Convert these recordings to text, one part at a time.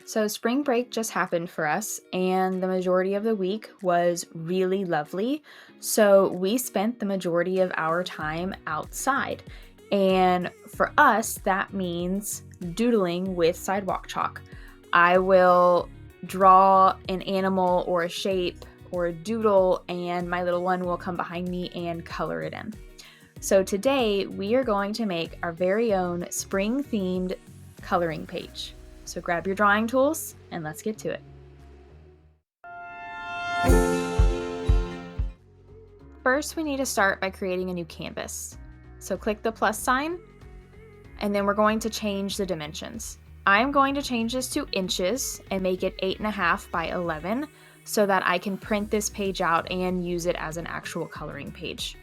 So spring break just happened for us, and the majority of the week was really lovely. So we spent the majority of our time outside. And for us, that means doodling with sidewalk chalk. I will draw an animal or a shape or a doodle, and my little one will come behind me and color it in. So today we are going to make our very own spring-themed coloring page. So grab your drawing tools and let's get to it. First, we need to start by creating a new canvas. So click the plus sign, and then we're going to change the dimensions. I'm going to change this to inches and make it 8.5 by 11 so that I can print this page out and use it as an actual coloring page.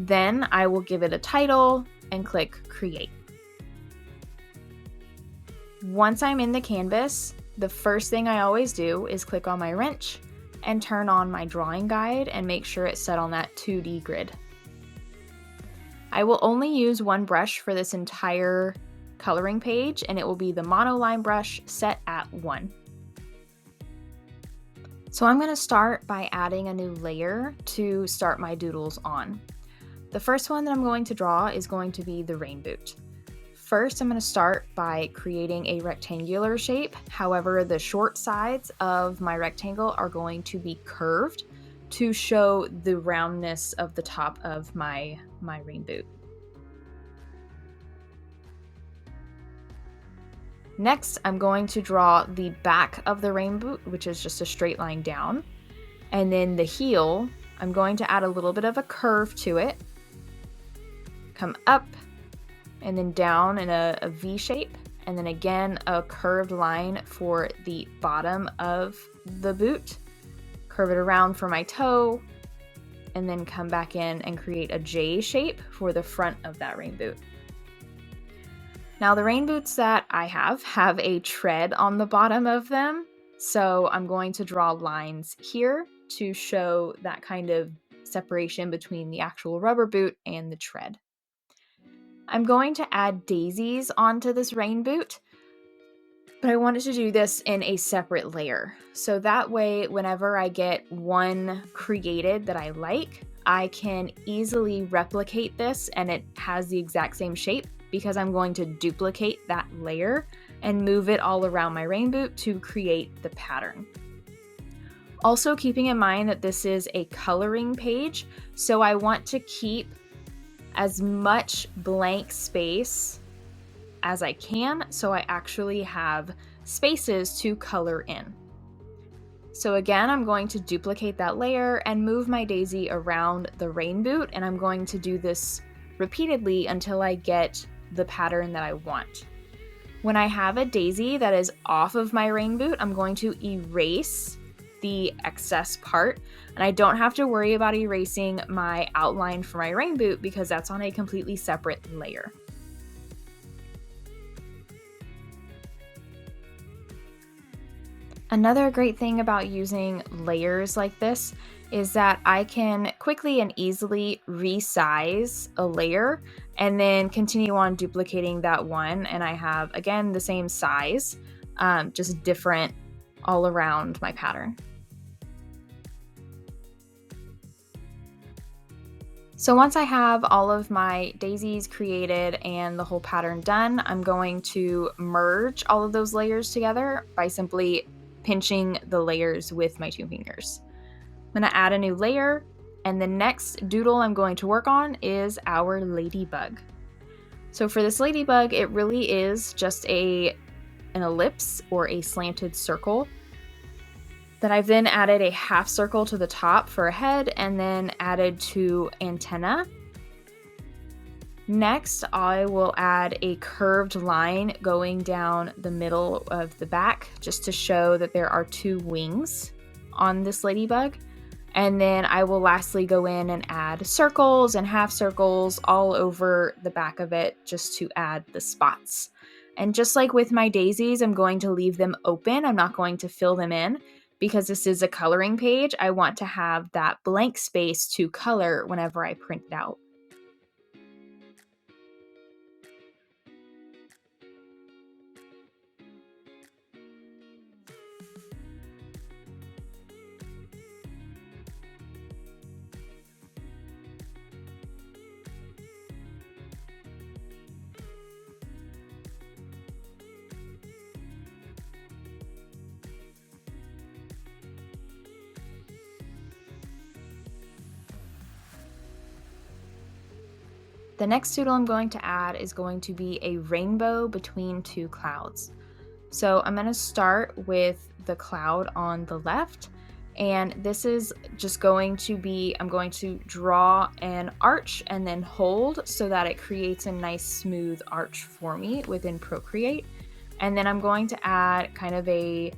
Then I will give it a title and click Create. Once I'm in the canvas, the first thing I always do is click on my wrench and turn on my drawing guide and make sure it's set on that 2D grid. I will only use one brush for this entire coloring page, and it will be the Monoline brush set at 1. So I'm going to start by adding a new layer to start my doodles on. The first one that I'm going to draw is going to be the rain boot. First, I'm going to start by creating a rectangular shape. However, the short sides of my rectangle are going to be curved to show the roundness of the top of my rain boot. Next, I'm going to draw the back of the rain boot, which is just a straight line down. And then the heel, I'm going to add a little bit of a curve to it. Come up, and then down in a V shape, and then again a curved line for the bottom of the boot. Curve it around for my toe, and then come back in and create a J shape for the front of that rain boot. Now the rain boots that I have a tread on the bottom of them, so I'm going to draw lines here to show that kind of separation between the actual rubber boot and the tread. I'm going to add daisies onto this rain boot, but I wanted to do this in a separate layer. So that way, whenever I get one created that I like, I can easily replicate this and it has the exact same shape because I'm going to duplicate that layer and move it all around my rain boot to create the pattern. Also keeping in mind that this is a coloring page, so I want to keep as much blank space as I can, so I actually have spaces to color in. So again, I'm going to duplicate that layer and move my daisy around the rain boot, and I'm going to do this repeatedly until I get the pattern that I want. When I have a daisy that is off of my rain boot, I'm going to erase the excess part, and I don't have to worry about erasing my outline for my rain boot because that's on a completely separate layer. Another great thing about using layers like this is that I can quickly and easily resize a layer and then continue on duplicating that one, and I have again the same size, just different all around my pattern. So once I have all of my daisies created and the whole pattern done, I'm going to merge all of those layers together by simply pinching the layers with my 2 fingers. I'm going to add a new layer, and the next doodle I'm going to work on is our ladybug. So for this ladybug, it really is just an ellipse or a slanted circle that I've then added a half circle to the top for a head and then added 2 antennae. Next, I will add a curved line going down the middle of the back just to show that there are 2 wings on this ladybug. And then I will lastly go in and add circles and half circles all over the back of it just to add the spots. And just like with my daisies, I'm going to leave them open. I'm not going to fill them in. Because this is a coloring page, I want to have that blank space to color whenever I print it out. The next doodle I'm going to add is going to be a rainbow between two clouds. So I'm going to start with the cloud on the left, and this is just going to be, I'm going to draw an arch and then hold so that it creates a nice smooth arch for me within Procreate. And then I'm going to add kind of a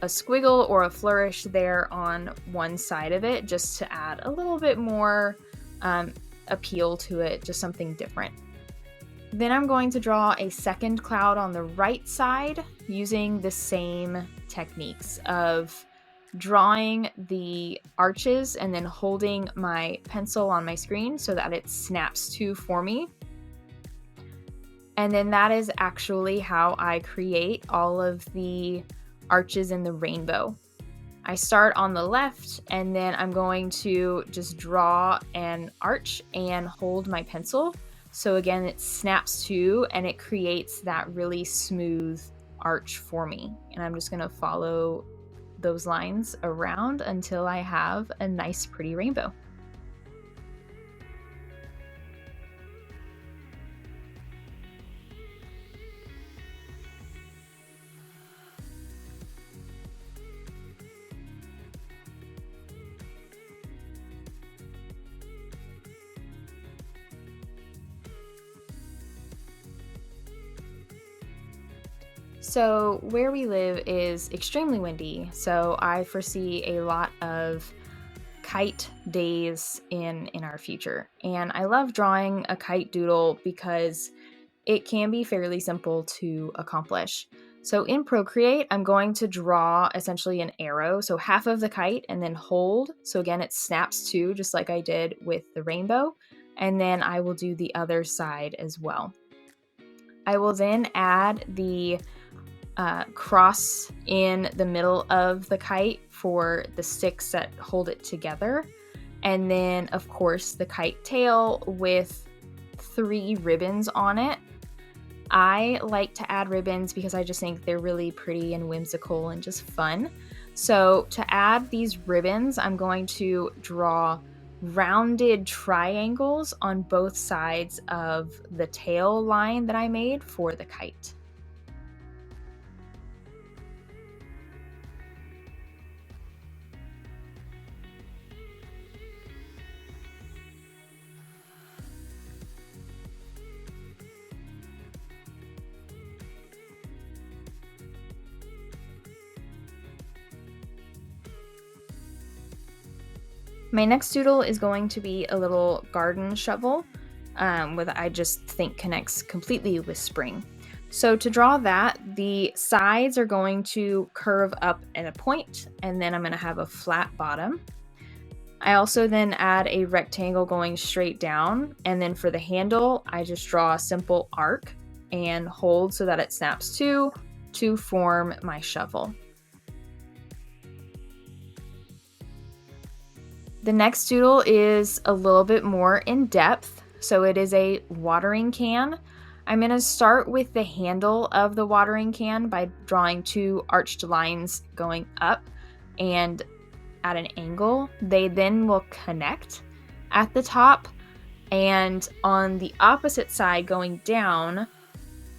squiggle or a flourish there on one side of it, just to add a little bit more appeal to it, just something different. Then I'm going to draw a second cloud on the right side using the same techniques of drawing the arches and then holding my pencil on my screen so that it snaps to for me. And then that is actually how I create all of the arches in the rainbow. I start on the left, and then I'm going to just draw an arch and hold my pencil. So again, it snaps to and it creates that really smooth arch for me. And I'm just going to follow those lines around until I have a nice pretty rainbow. So where we live is extremely windy, so I foresee a lot of kite days in our future. And I love drawing a kite doodle because it can be fairly simple to accomplish. So in Procreate, I'm going to draw essentially an arrow, so half of the kite, and then hold. So again, it snaps to, just like I did with the rainbow. And then I will do the other side as well. I will then add the cross in the middle of the kite for the sticks that hold it together. And then, of course, the kite tail with 3 ribbons on it. I like to add ribbons because I just think they're really pretty and whimsical and just fun. So to add these ribbons, I'm going to draw rounded triangles on both sides of the tail line that I made for the kite. My next doodle is going to be a little garden shovel, I just think connects completely with spring. So to draw that, the sides are going to curve up at a point, and then I'm going to have a flat bottom. I also then add a rectangle going straight down, and then for the handle, I just draw a simple arc and hold so that it snaps to form my shovel. The next doodle is a little bit more in depth, so it is a watering can. I'm going to start with the handle of the watering can by drawing 2 arched lines going up and at an angle. They then will connect at the top, and on the opposite side going down,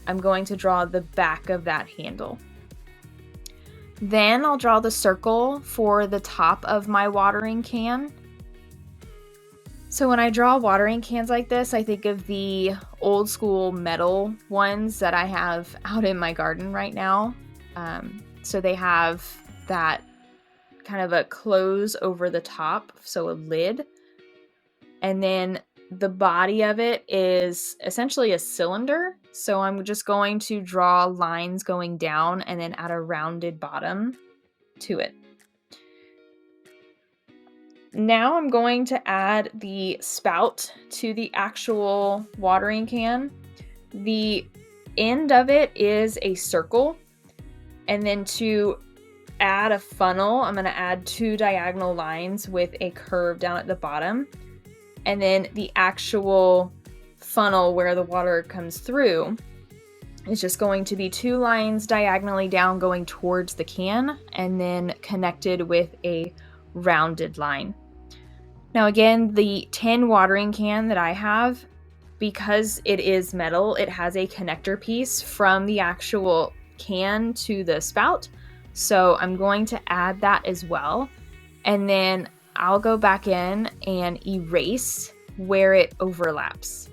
I'm going to draw the back of that handle. Then I'll draw the circle for the top of my watering can. So when I draw watering cans like this, I think of the old school metal ones that I have out in my garden right now. So they have that kind of a close over the top, so a lid. And then the body of it is essentially a cylinder. So I'm just going to draw lines going down and then add a rounded bottom to it. Now I'm going to add the spout to the actual watering can. The end of it is a circle, and then to add a funnel, I'm going to add 2 diagonal lines with a curve down at the bottom. And then the actual funnel where the water comes through is just going to be 2 lines diagonally down going towards the can and then connected with a rounded line. Now again, the tin watering can that I have, because it is metal, it has a connector piece from the actual can to the spout. So I'm going to add that as well. And then I'll go back in and erase where it overlaps.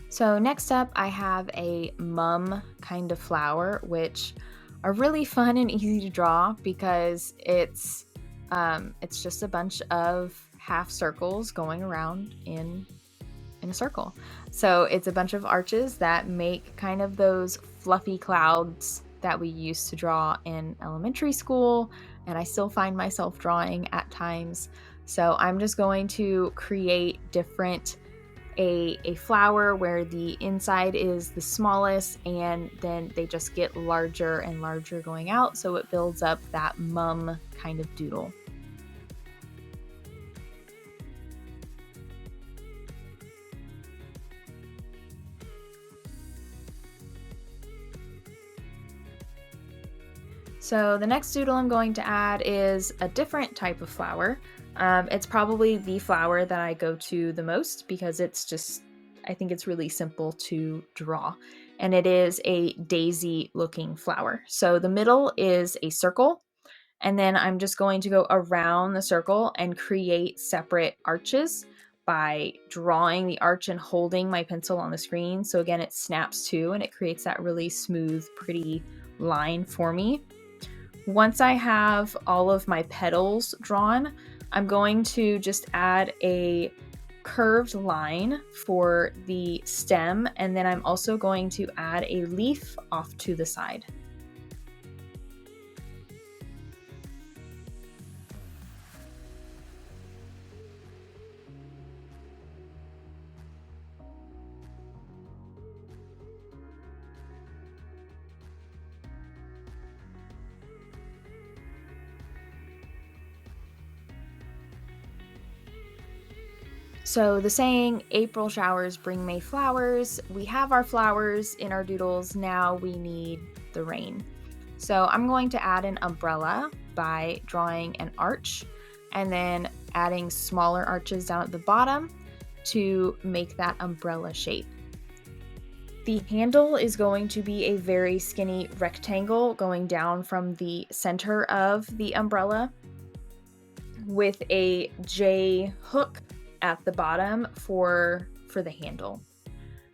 So next up, I have a mum kind of flower, which are really fun and easy to draw because it's just a bunch of half circles going around in a circle. So it's a bunch of arches that make kind of those fluffy clouds that we used to draw in elementary school, and I still find myself drawing at times. So I'm just going to create a flower where the inside is the smallest and then they just get larger and larger going out, so it builds up that mum kind of doodle. So the next doodle I'm going to add is a different type of flower. It's probably the flower that I go to the most because I think it's really simple to draw. And it is a daisy looking flower. So the middle is a circle, and then I'm just going to go around the circle and create separate arches by drawing the arch and holding my pencil on the screen. So again, it snaps to and it creates that really smooth, pretty line for me. Once I have all of my petals drawn, I'm going to just add a curved line for the stem, and then I'm also going to add a leaf off to the side. So the saying, April showers bring May flowers, we have our flowers in our doodles, now we need the rain. So I'm going to add an umbrella by drawing an arch and then adding smaller arches down at the bottom to make that umbrella shape. The handle is going to be a very skinny rectangle going down from the center of the umbrella with a J hook at the bottom for the handle.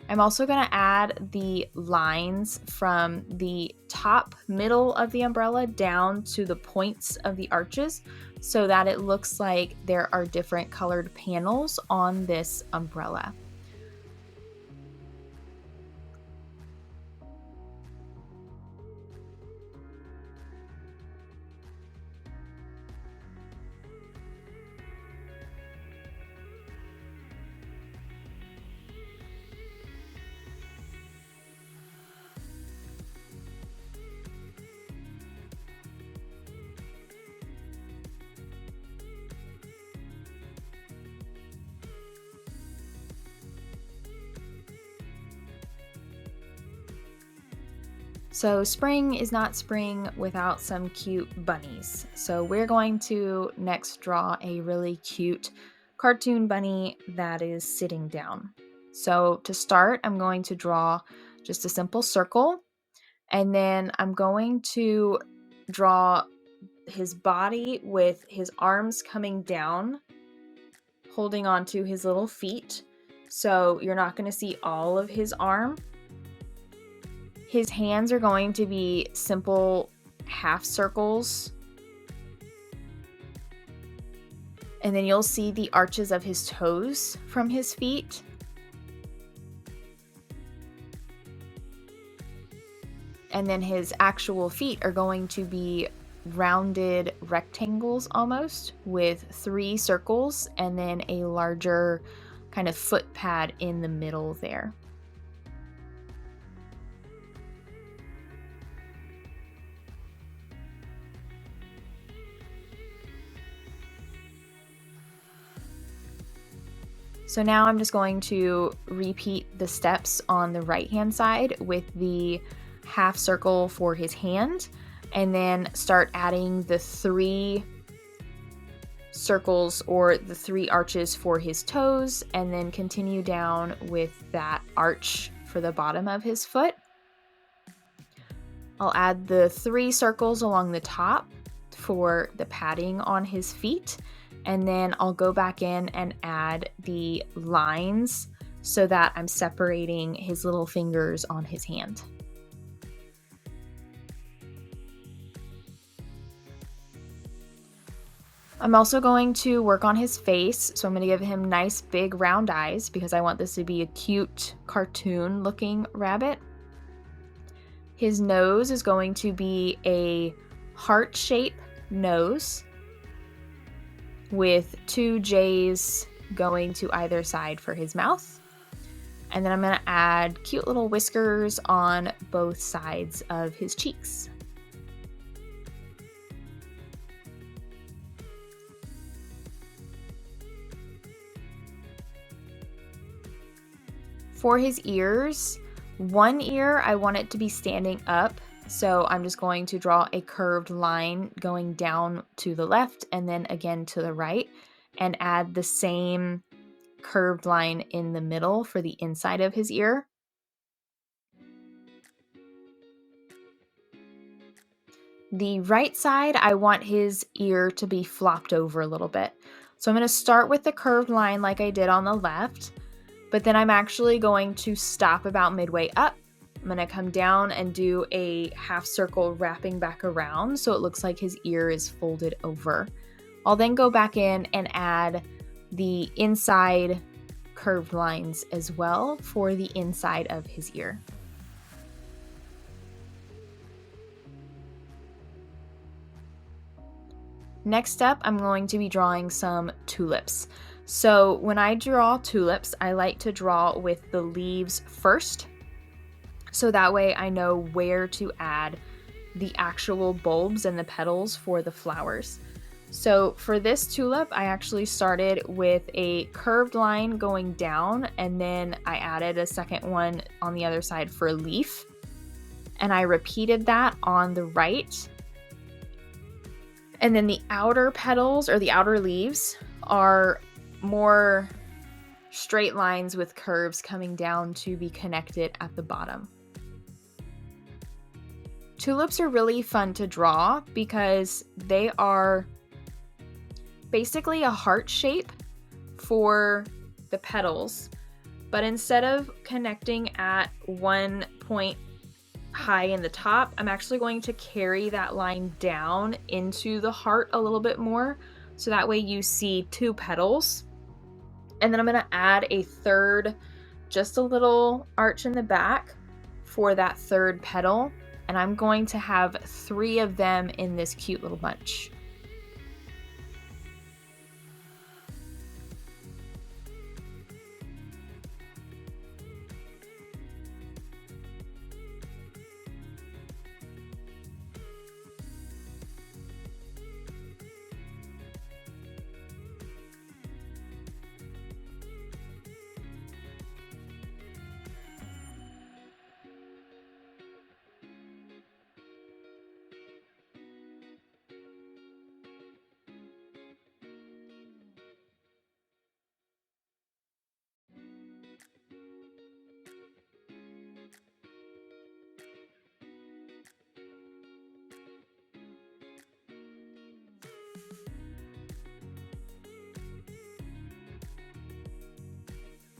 I'm also going to add the lines from the top middle of the umbrella down to the points of the arches so that it looks like there are different colored panels on this umbrella. So spring is not spring without some cute bunnies. So we're going to next draw a really cute cartoon bunny that is sitting down. So to start, I'm going to draw just a simple circle, and then I'm going to draw his body with his arms coming down, holding onto his little feet. So you're not going to see all of his arm. His hands are going to be simple half circles. And then you'll see the arches of his toes from his feet. And then his actual feet are going to be rounded rectangles almost, with 3 circles and then a larger kind of foot pad in the middle there. So now I'm just going to repeat the steps on the right hand side with the half circle for his hand, and then start adding the 3 circles or the 3 arches for his toes, and then continue down with that arch for the bottom of his foot. I'll add the 3 circles along the top for the padding on his feet, and then I'll go back in and add the lines so that I'm separating his little fingers on his hand. I'm also going to work on his face, so I'm going to give him nice big round eyes because I want this to be a cute cartoon looking rabbit. His nose is going to be a heart shape nose with 2 J's going to either side for his mouth. And then I'm going to add cute little whiskers on both sides of his cheeks. For his ears, one ear I want it to be standing up, so I'm just going to draw a curved line going down to the left and then again to the right, and add the same curved line in the middle for the inside of his ear. The right side, I want his ear to be flopped over a little bit. So I'm going to start with the curved line like I did on the left, but then I'm actually going to stop about midway up. I'm going to come down and do a half circle wrapping back around so it looks like his ear is folded over. I'll then go back in and add the inside curved lines as well for the inside of his ear. Next up, I'm going to be drawing some tulips. So when I draw tulips, I like to draw with the leaves first, so that way I know where to add the actual bulbs and the petals for the flowers. So for this tulip, I actually started with a curved line going down, and then I added a second one on the other side for a leaf, and I repeated that on the right. And then the outer petals or the outer leaves are more straight lines with curves coming down to be connected at the bottom. Tulips are really fun to draw because they are basically a heart shape for the petals, but instead of connecting at one point high in the top, I'm actually going to carry that line down into the heart a little bit more, so that way you see 2 petals. And then I'm going to add a third, just a little arch in the back for that third petal. And I'm going to have 3 of them in this cute little bunch.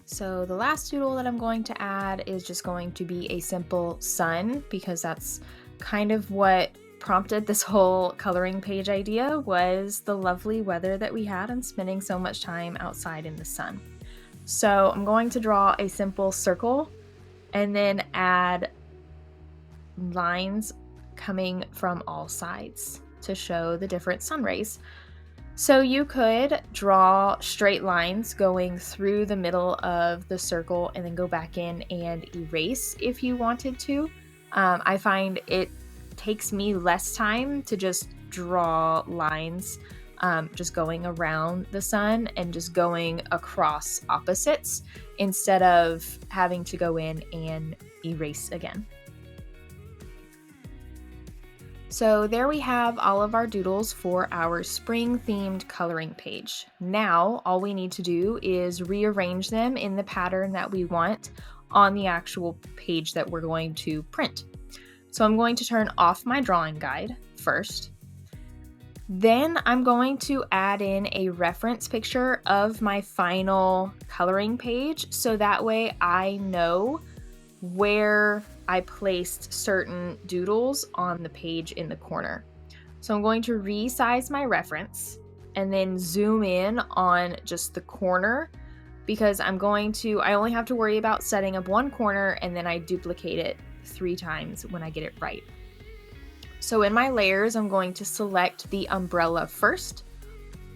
So the last doodle that I'm going to add is just going to be a simple sun, because that's kind of what prompted this whole coloring page idea, was the lovely weather that we had and spending so much time outside in the sun. So I'm going to draw a simple circle and then add lines coming from all sides to show the different sun rays. So you could draw straight lines going through the middle of the circle and then go back in and erase if you wanted to. I find it takes me less time to just draw lines just going around the sun and just going across opposites instead of having to go in and erase again. So there we have all of our doodles for our spring themed coloring page. Now all we need to do is rearrange them in the pattern that we want on the actual page that we're going to print. So I'm going to turn off my drawing guide first. Then I'm going to add in a reference picture of my final coloring page so that way I know where I placed certain doodles on the page in the corner. So I'm going to resize my reference and then zoom in on just the corner because I only have to worry about setting up one corner and then I duplicate it 3 times when I get it right. So in my layers, I'm going to select the umbrella first.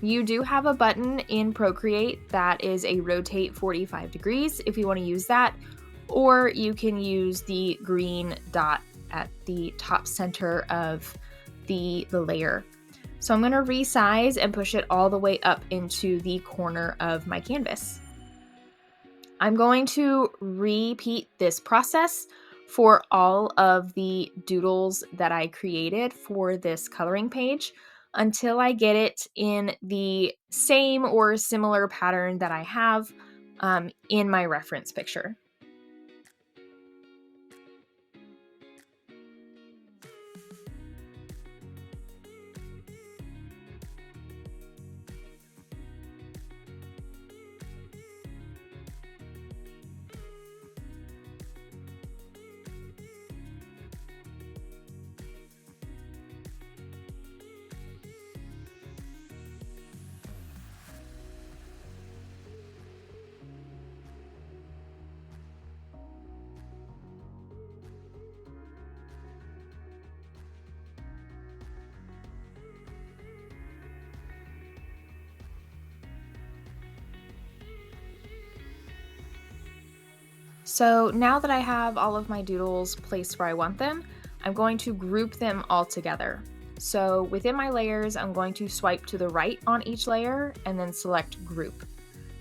You do have a button in Procreate that is a rotate 45 degrees if you want to use that, or you can use the green dot at the top center of the layer. So I'm going to resize and push it all the way up into the corner of my canvas. I'm going to repeat this process for all of the doodles that I created for this coloring page until I get it in the same or similar pattern that I have in my reference picture. So now that I have all of my doodles placed where I want them, I'm going to group them all together. So within my layers, I'm going to swipe to the right on each layer and then select group.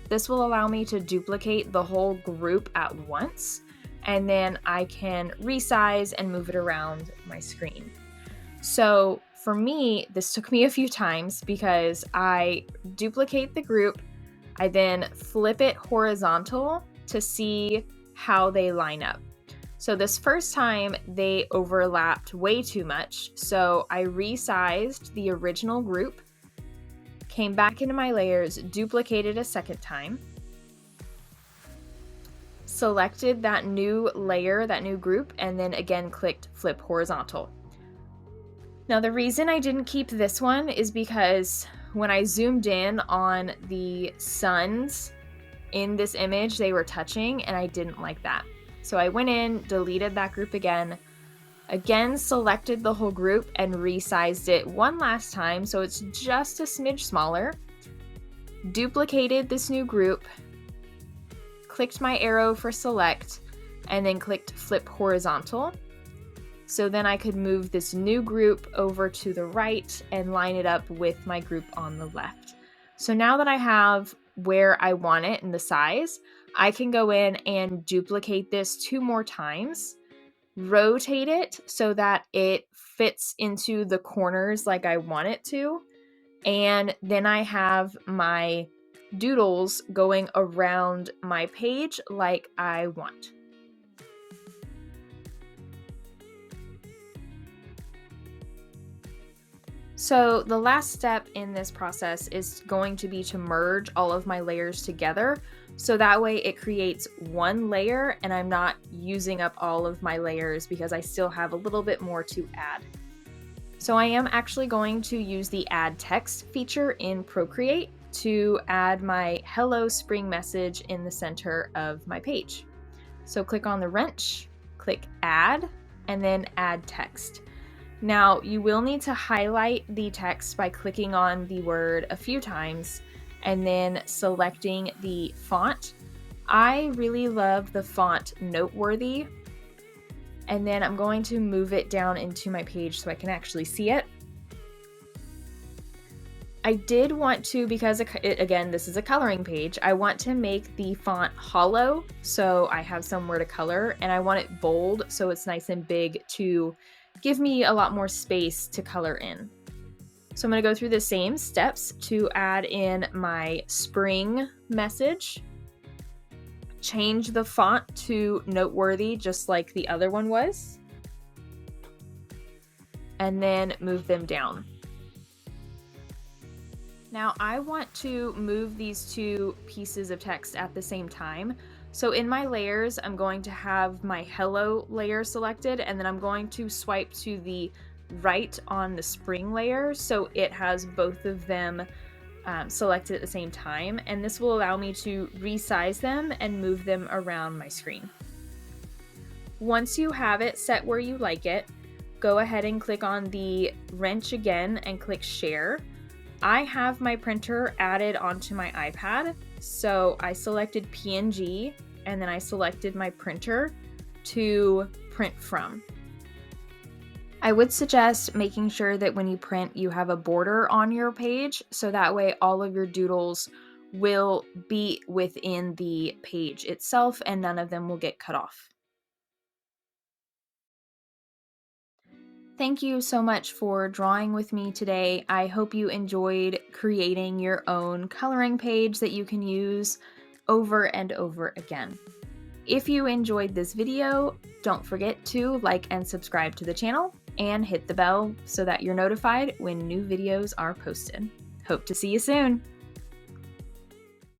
This will allow me to duplicate the whole group at once, and then I can resize and move it around my screen. So for me, this took me a few times because I duplicate the group, I then flip it horizontal to see how they line up. So this first time they overlapped way too much, so I resized the original group, came back into my layers, duplicated a second time, selected that new layer, that new group, and then again clicked flip horizontal. Now the reason I didn't keep this one is because when I zoomed in on the suns in this image, they were touching and I didn't like that. So I went in, deleted that group again selected the whole group and resized it one last time so it's just a smidge smaller, duplicated this new group, clicked my arrow for select, and then clicked flip horizontal. So then I could move this new group over to the right and line it up with my group on the left. So now that I have where I want it and the size, I can go in and duplicate this 2 more times, rotate it so that it fits into the corners like I want it to, and then I have my doodles going around my page like I want. So the last step in this process is going to be to merge all of my layers together, so that way it creates one layer and I'm not using up all of my layers because I still have a little bit more to add. So I am actually going to use the add text feature in Procreate to add my hello spring message in the center of my page. So click on the wrench, click add, and then add text. Now, you will need to highlight the text by clicking on the word a few times and then selecting the font. I really love the font Noteworthy, and then I'm going to move it down into my page so I can actually see it. I did want to, because again, this is a coloring page, I want to make the font hollow so I have somewhere to color, and I want it bold so it's nice and big to give me a lot more space to color in. So I'm going to go through the same steps to add in my spring message, change the font to Noteworthy just like the other one was, and then move them down. Now I want to move these two pieces of text at the same time. So in my layers, I'm going to have my hello layer selected, and then I'm going to swipe to the right on the spring layer so it has both of them selected at the same time, and this will allow me to resize them and move them around my screen. Once you have it set where you like it, go ahead and click on the wrench again and click share. I have my printer added onto my iPad, so I selected PNG and then I selected my printer to print from. I would suggest making sure that when you print you have a border on your page so that way all of your doodles will be within the page itself and none of them will get cut off. Thank you so much for drawing with me today. I hope you enjoyed creating your own coloring page that you can use over and over again. If you enjoyed this video, don't forget to like and subscribe to the channel and hit the bell so that you're notified when new videos are posted. Hope to see you soon!